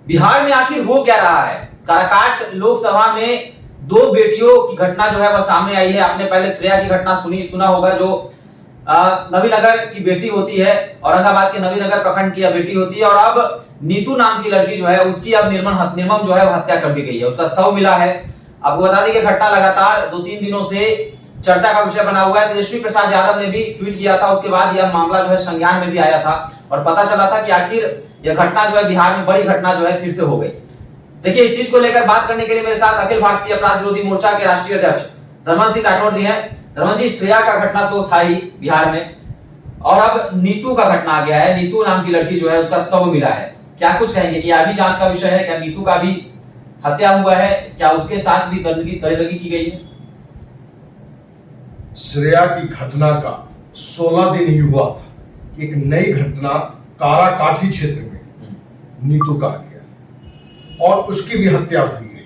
बिहार में आखिर हो क्या रहा है? काराकाट लोकसभा में दो बेटियों की घटना जो है वह सामने आई है। आपने पहले श्रेया की घटना सुना होगा, जो नवीनगर की बेटी होती है, औरंगाबाद के नवीनगर प्रखंड की बेटी होती है, और अब नीतू नाम की लड़की जो है उसकी अब निर्मम जो है हत्या कर दी गई है। उसका शव मिला है। आपको बता दें कि घटना लगातार 2-3 दिनों से चर्चा का विषय बना हुआ है। तेजस्वी प्रसाद यादव ने भी ट्वीट किया था, उसके बाद यह मामला जो है संज्ञान में भी आया था और पता चला था कि आखिर यह घटना जो है बिहार में बड़ी घटना जो है फिर से हो गई। देखिए, इस चीज को लेकर बात करने के लिए मेरे साथ अखिल भारतीय अपराध विरोधी मोर्चा के राष्ट्रीय अध्यक्ष धर्मन सिंह राठौर जी हैं। धर्मन जी, श्रेया का घटना तो था ही बिहार में, और अब नीतू का घटना आ गया है। नीतू नाम की लड़की जो है उसका शव मिला है। क्या कुछ कहेंगे कि अभी जांच का विषय है? क्या नीतू का भी हत्या हुआ है? क्या उसके साथ भी दरिंदगी की गई है? श्रेया की घटना का 16 दिन ही हुआ था कि एक नई घटना काराकाठी क्षेत्र में नीतू का आ गया और उसकी भी हत्या हुई है।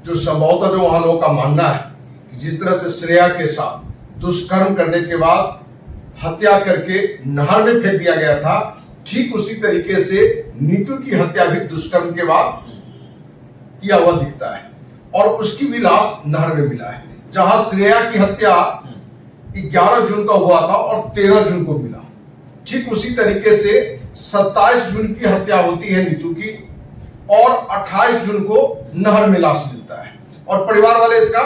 जो संभवतः जो वहां लोगों का मानना है कि जिस तरह से श्रेया के साथ दुष्कर्म करने के बाद हत्या करके नहर में फेंक दिया गया था, ठीक उसी तरीके से नीतू की हत्या भी दुष्कर्म के बाद किया हुआ दिखता है और उसकी भी लाश नहर में मिला है। जहां श्रेया की हत्या 11 जून का हुआ था और 13 जून को मिला, ठीक उसी तरीके से 27 जून की हत्या होती है नीतू की और 28 जून को नहर में लाश मिलता है। और परिवार वाले इसका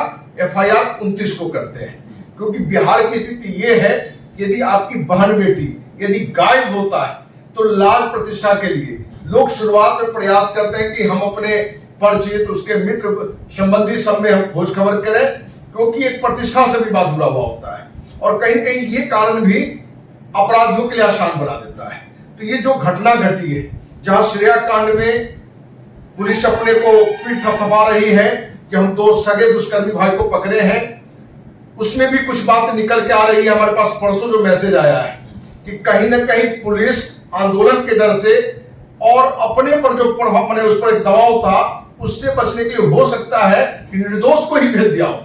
FIR 29 को करते हैं, क्योंकि बिहार की स्थिति यह है कि यदि आपकी बहन बेटी यदि गायब होता है तो लाज प्रतिष्ठा के लिए लोग शुरुआत में प्रयास करते हैं कि हम अपने परिचित, उसके मित्र संबंधी सब में हम खोज खबर करें, क्योंकि एक प्रतिष्ठा से भी बात जुड़ा हुआ होता है और कहीं न कहीं ये कारण भी अपराधियों के लिए आसान बना देता है। तो ये जो घटना घटी है, जहां श्रेया कांड में पुलिस अपने को पीठ थपथपा रही है कि हम दो सगे दुष्कर्मी भाई को पकड़े हैं, उसमें भी कुछ बात निकल के आ रही है। हमारे पास परसों जो मैसेज आया है कि कहीं ना कहीं पुलिस आंदोलन के डर से और अपने पर जो प्रभाव बने उस पर एक दबाव था, उससे बचने के लिए हो सकता है कि निर्दोष को ही भेज दिया हो,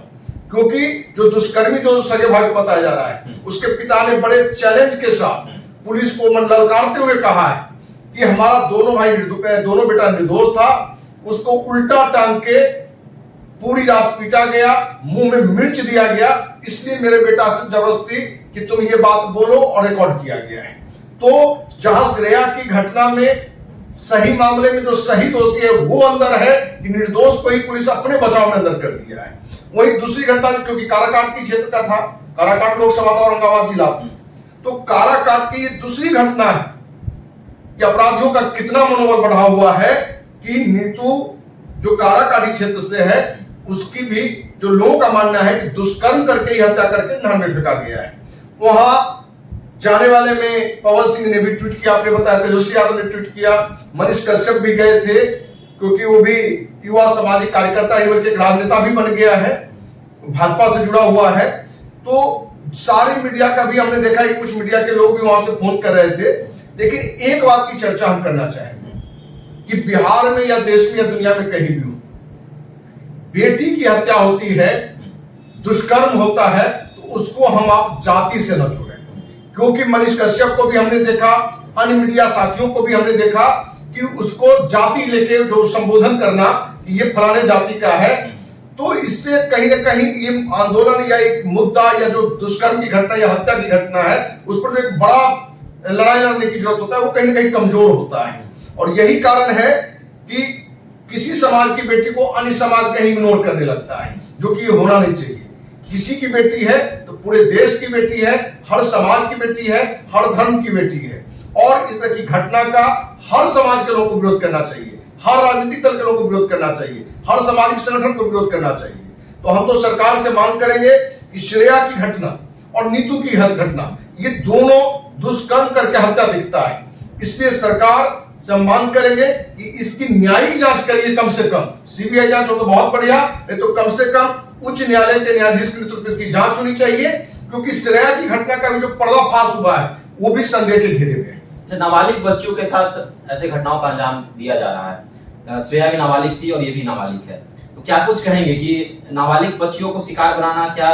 क्योंकि जो दुष्कर्मी जो सगे भाई को बताया जा रहा है उसके पिता ने बड़े चैलेंज के साथ पुलिस को ललकारते हुए कहा है कि हमारा दोनों बेटा निर्दोष था, उसको उल्टा टांग के पूरी रात पीटा गया, मुंह में मिर्च दिया गया, इसलिए मेरे बेटा से जबरदस्ती कि तुम ये बात बोलो और रिकॉर्ड किया गया है। तो जहां श्रेया की घटना में सही मामले में जो सही दोषी है वो अंदर है कि निर्दोष को ही पुलिस अपने बचाव में अंदर कर दिया है। वही दूसरी घटना, क्योंकि काराकाट की क्षेत्र का था, काराकाट लोकसभा का औरंगाबाद जिला, तो काराकाट की ये दूसरी घटना है कि अपराधियों का कितना मनोबल बढ़ा हुआ है कि नीतू जो काराकाटी क्षेत्र से है उसकी भी जो लोगों का मानना है कि दुष्कर्म करके ही हत्या करके नहर में फेंका गया है। वहां जाने वाले में पवन सिंह ने भी ट्वीट किया, आपने बताया तेजस्वी यादव ने ट्वीट किया, मनीष कश्यप भी गए थे, क्योंकि वो भी युवा सामाजिक कार्यकर्ता ही बल्कि एक राजनेता भी बन गया है, भाजपा से जुड़ा हुआ है। तो सारी मीडिया का भी हमने देखा कि कुछ मीडिया के लोग भी वहां से फोन कर रहे थे। लेकिन एक बात की चर्चा हम करना चाहेंगे कि बिहार में या देश में या दुनिया में कहीं भी हो, बेटी की हत्या होती है, दुष्कर्म होता है, तो उसको हम आप जाति से न जोड़ें, क्योंकि मनीष कश्यप को भी हमने देखा, अन्य मीडिया साथियों को भी हमने देखा कि उसको जाति लेके जो संबोधन करना कि ये फलाने जाति का है, तो इससे कहीं ना कहीं ये आंदोलन या एक मुद्दा या जो दुष्कर्म की घटना या हत्या की घटना है उस पर जो एक बड़ा लड़ाई लड़ने की जरूरत होता है वो कहीं ना कहीं कमजोर होता है। और यही कारण है कि किसी समाज की बेटी को अन्य समाज कहीं इग्नोर करने लगता है, जो कि ये होना नहीं चाहिए। किसी की बेटी है तो पूरे देश की बेटी है, हर समाज की बेटी है, हर धर्म की बेटी है, और इस तरह की घटना का हर समाज के लोगों को विरोध करना चाहिए, हर राजनीतिक दल के लोगों को विरोध करना चाहिए, हर सामाजिक संगठन को विरोध करना चाहिए। तो हम तो सरकार से मांग करेंगे कि श्रेया की घटना और नीतू की घटना, ये दोनों दुष्कर्म करके हत्या दिखता है, इसलिए सरकार से हम मांग करेंगे कि इसकी न्यायिक जांच करिए, कम से कम सीबीआई जांच हो तो बहुत बढ़िया, नहीं तो कम से कम उच्च न्यायालय के न्यायाधीश के नेतृत्व में इसकी जांच होनी चाहिए, क्योंकि श्रेया की घटना का भी जो पर्दाफाश हुआ है वो भी संदेह के घेरे में है। नाबालिग बच्चों के साथ ऐसे घटनाओं का अंजाम दिया जा रहा है। श्रेया भी नाबालिग थी और ये भी नाबालिग है, तो क्या कुछ कहेंगे कि नाबालिग बच्चियों को शिकार बनाना, क्या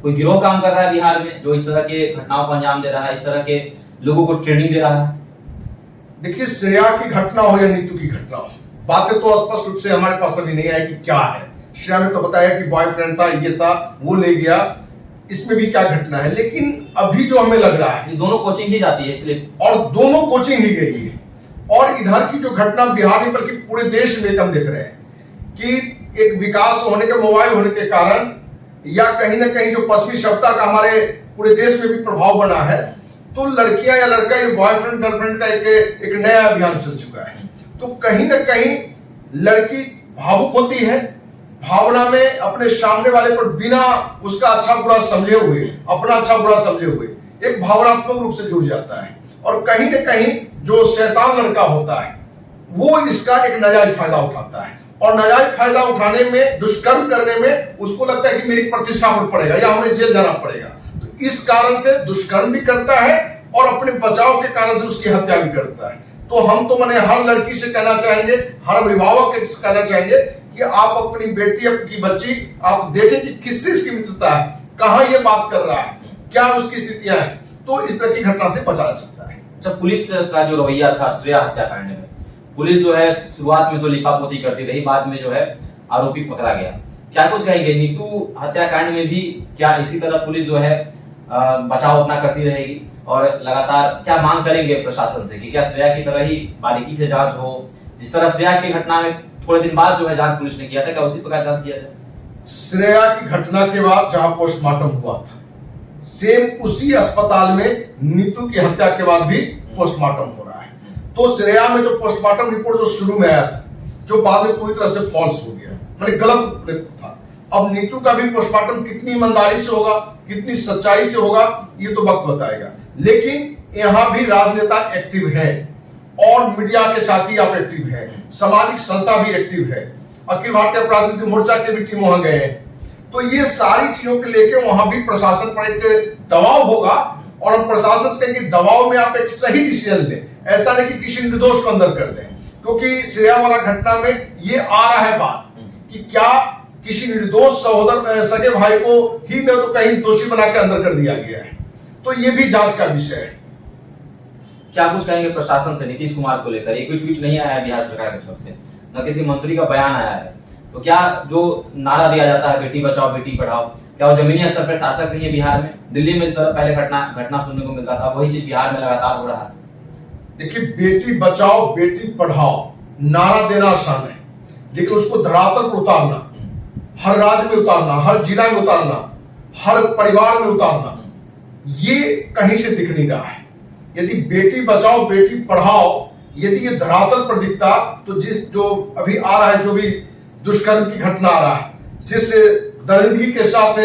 कोई गिरोह काम कर रहा है बिहार में जो इस तरह के घटनाओं को अंजाम दे रहा है, इस तरह के लोगों को ट्रेनिंग दे रहा है? देखिए, श्रेया की घटना हो या नीतू की घटना हो, बातें तो स्पष्ट रूप से हमारे पास अभी नहीं आई कि क्या है। श्रेया ने तो बताया कि बॉयफ्रेंड था, ये था, वो ले गया, इसमें भी क्या घटना है। लेकिन अभी जो हमें लग रहा है, दोनों कोचिंग ही जाती है इसलिए, और दोनों कोचिंग ही गई है। और इधर की जो घटना बिहार में बल्कि पूरे देश में हम देख रहे हैं कि एक विकास होने के, मोबाइल होने के कारण, या कहीं ना कहीं जो पश्चिमी सभ्यता का हमारे पूरे देश में भी प्रभाव बना है, तो लड़कियां या लड़का, ये बॉयफ्रेंड गर्लफ्रेंड का एक नया अभियान चल चुका है। तो कहीं ना कहीं लड़की भावुक होती है, भावना में अपने सामने वाले पर बिना उसका अच्छा बुरा समझे हुए, अपना अच्छा बुरा समझे हुए एक भावनात्मक रूप से जुड़ जाता है। और कहीं ना कहीं जो शैतान लड़का होता है वो इसका एक नाजायज फायदा उठाता है, और नाजायज फायदा उठाने में, दुष्कर्म करने में उसको लगता है कि मेरी प्रतिष्ठा पर पड़ेगा या हमें जेल जाना पड़ेगा। तो इस कारण से दुष्कर्म भी करता है और अपने बचाव के कारण से उसकी हत्या भी करता है। तो हम तो मैंने हर लड़की से कहना चाहेंगे, हर अभिभावक से कहना चाहेंगे कि आप अपनी बेटी, आपकी बच्ची, आप देखें कि किससे इसकी मित्रता है, कहां ये बात कर रहा है, क्या उसकी स्थितियां हैं, तो इस तरह की घटना से बचा जा सकता है। जब पुलिस का जो रवैया था श्रेया हत्याकांड में, पुलिस जो है शुरुआत में तो लिपापोती करती रही, बाद में जो है आरोपी पकड़ा गया। क्या कुछ कहेंगे, नीतू हत्याकांड में भी क्या इसी तरह पुलिस जो है बचाव अपना करती रहेगी, और लगातार क्या मांग करेंगे प्रशासन से कि क्या श्रेया की तरह ही बारीकी से जांच हो, जिस तरह श्रेया की घटना में थोड़े दिन बाद जो है जांच पुलिस ने किया था, क्या उसी प्रकार जांच किया जाए? श्रेया की घटना के बाद जहां पोस्टमार्टम हुआ था, सेम उसी अस्पताल में नीतू की हत्या के बाद भी पोस्टमार्टम हो रहा है। तो श्रेया में जो पोस्टमार्टम रिपोर्ट जो शुरू में आया था, जो बाद में पूरी तरह से फॉल्स हो गया, मैंने गलत था। अब नीतू का भी पोस्टमार्टम कितनी ईमानदारी से होगा, कितनी सच्चाई से होगा, ये तो वक्त बताएगा। लेकिन यहां भी राजनेता एक्टिव है, और मीडिया के साथ ही आप एक्टिव है, सामाजिक संस्था भी एक्टिव है, अखिल भारतीय अपराध मोर्चा के भी टीम वहां गए हैं। तो ये सारी चीजों के लेके वहां भी प्रशासन पर एक दबाव होगा, और हम प्रशासन से कहेंगे दबाव में आप एक सही डिसीजन लें, ऐसा नहीं कि किसी निर्दोष को अंदर कर दें। क्योंकि श्रेया वाला घटना में ये आ रहा है बात कि क्या किसी निर्दोष सहोदर, सगे भाई को ही न तो कहीं दोषी बना के अंदर कर दिया गया है। तो ये भी जांच का विषय है। क्या कुछ कहेंगे प्रशासन से नीतीश कुमार को लेकर? एक भी ट्वीट नहीं आया बिहार सरकार की तरफ से, न किसी मंत्री का बयान आया है। तो क्या जो नारा दिया जाता है बेटी बचाओ बेटी पढ़ाओ, क्या वो जमीनी स्तर पर सार्थक नहीं है बिहार में? दिल्ली में पहले घटना सुनने को मिलता था, वही चीज बिहार में लगातार हो रहा है। देखिए, बेटी बचाओ बेटी पढ़ाओ नारा देना आसान है, लेकिन उसको धरातल पर उतारना, हर राज्य में उतारना, हर जिला में उतारना, हर परिवार में उतारना, ये कहीं से दिख नहीं रहा है। यदि बेटी बचाओ बेटी पढ़ाओ यदि ये धरातल पर दिखता, तो जो अभी आ रहा है, जो भी दुष्कर्म की घटना आ रहा है, जिस दरिद्री के साथ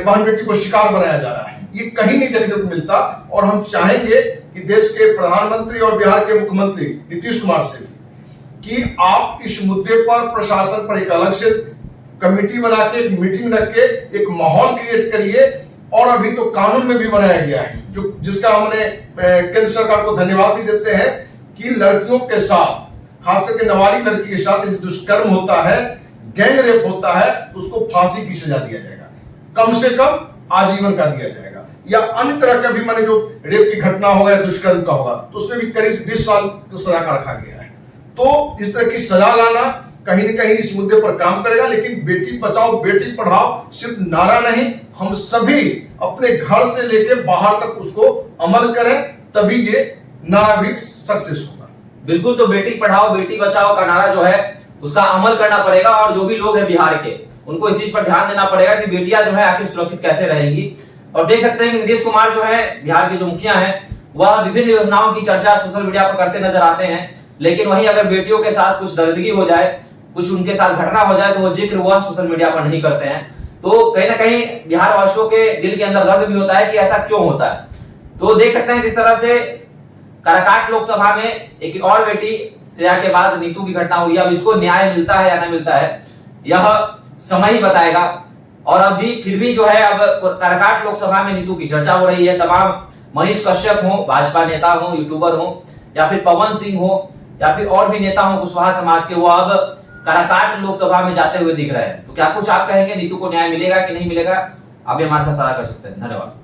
बहन बेटी को शिकार बनाया जा रहा है, ये कहीं नहीं देखने को मिलता। और हम चाहेंगे कि देश के प्रधानमंत्री और बिहार के मुख्यमंत्री नीतीश कुमार से कि आप इस मुद्दे पर प्रशासन पर एक अलग से कमेटी बना के, एक मीटिंग रख के एक माहौल क्रिएट करिए। और अभी तो कानून में भी बनाया गया है, जो जिसका हमने केंद्र सरकार को धन्यवाद भी देते हैं कि लड़कियों के साथ, खास करके नाबालिग लड़की के साथ यदि दुष्कर्म होता है, गैंग रेप होता है, तो उसको फांसी की सजा दिया जाएगा, कम से कम आजीवन का दिया जाएगा, या अन्य तरह का भी, माने जो रेप की घटना होगा या दुष्कर्म का होगा तो उसमें भी करीब 20 साल की सजा का रखा गया है। तो इस तरह की सजा लाना कहीं न कहीं इस मुद्दे पर काम करेगा। लेकिन बेटी बचाओ बेटी पढ़ाओ सिर्फ नारा नहीं, हम सभी अपने घर से लेकर बाहर तक उसको अमल करें, तभी ये नारा भी सक्सेस होगा। बिल्कुल, तो बेटी पढ़ाओ बेटी बचाओ का नारा जो है उसका अमल करना पड़ेगा, और जो भी लोग हैं बिहार के उनको इस चीज पर ध्यान देना पड़ेगा कि बेटियां जो है आखिर सुरक्षित कैसे रहेंगी। और देख सकते हैं कि नीतीश कुमार जो है बिहार के जो मुखिया हैं, वह विभिन्न योजनाओं की चर्चा सोशल मीडिया पर करते नजर आते हैं, लेकिन वहीं अगर बेटियों के साथ कुछ दरिद्री हो जाए, कुछ उनके साथ घटना हो जाए, तो वो जिक्र वह सोशल मीडिया पर नहीं करते हैं। तो कहीं ना कहीं बिहार वासियों के दिल के अंदर दर्द भी होता है कि ऐसा क्यों होता है। तो देख सकते हैं जिस तरह से काराकाट लोकसभा में एक और बेटी श्रेया के बाद नीतू की घटना हुई, अब इसको न्याय मिलता है या नहीं मिलता है यह समय ही बताएगा। और अभी फिर भी जो है अब काराकाट लोकसभा में नीतू की चर्चा हो रही है। तमाम मनीष कश्यप हो, भाजपा नेता हो, यूट्यूबर हो, या फिर पवन सिंह हो, या फिर और भी नेता हो कुशवाहा समाज के, वो अब काराकाट लोकसभा में जाते हुए दिख रहे हैं। तो क्या कुछ आप कहेंगे नीतू को न्याय मिलेगा कि नहीं मिलेगा? आप भी हमारे साथ साझा कर सकते हैं। धन्यवाद।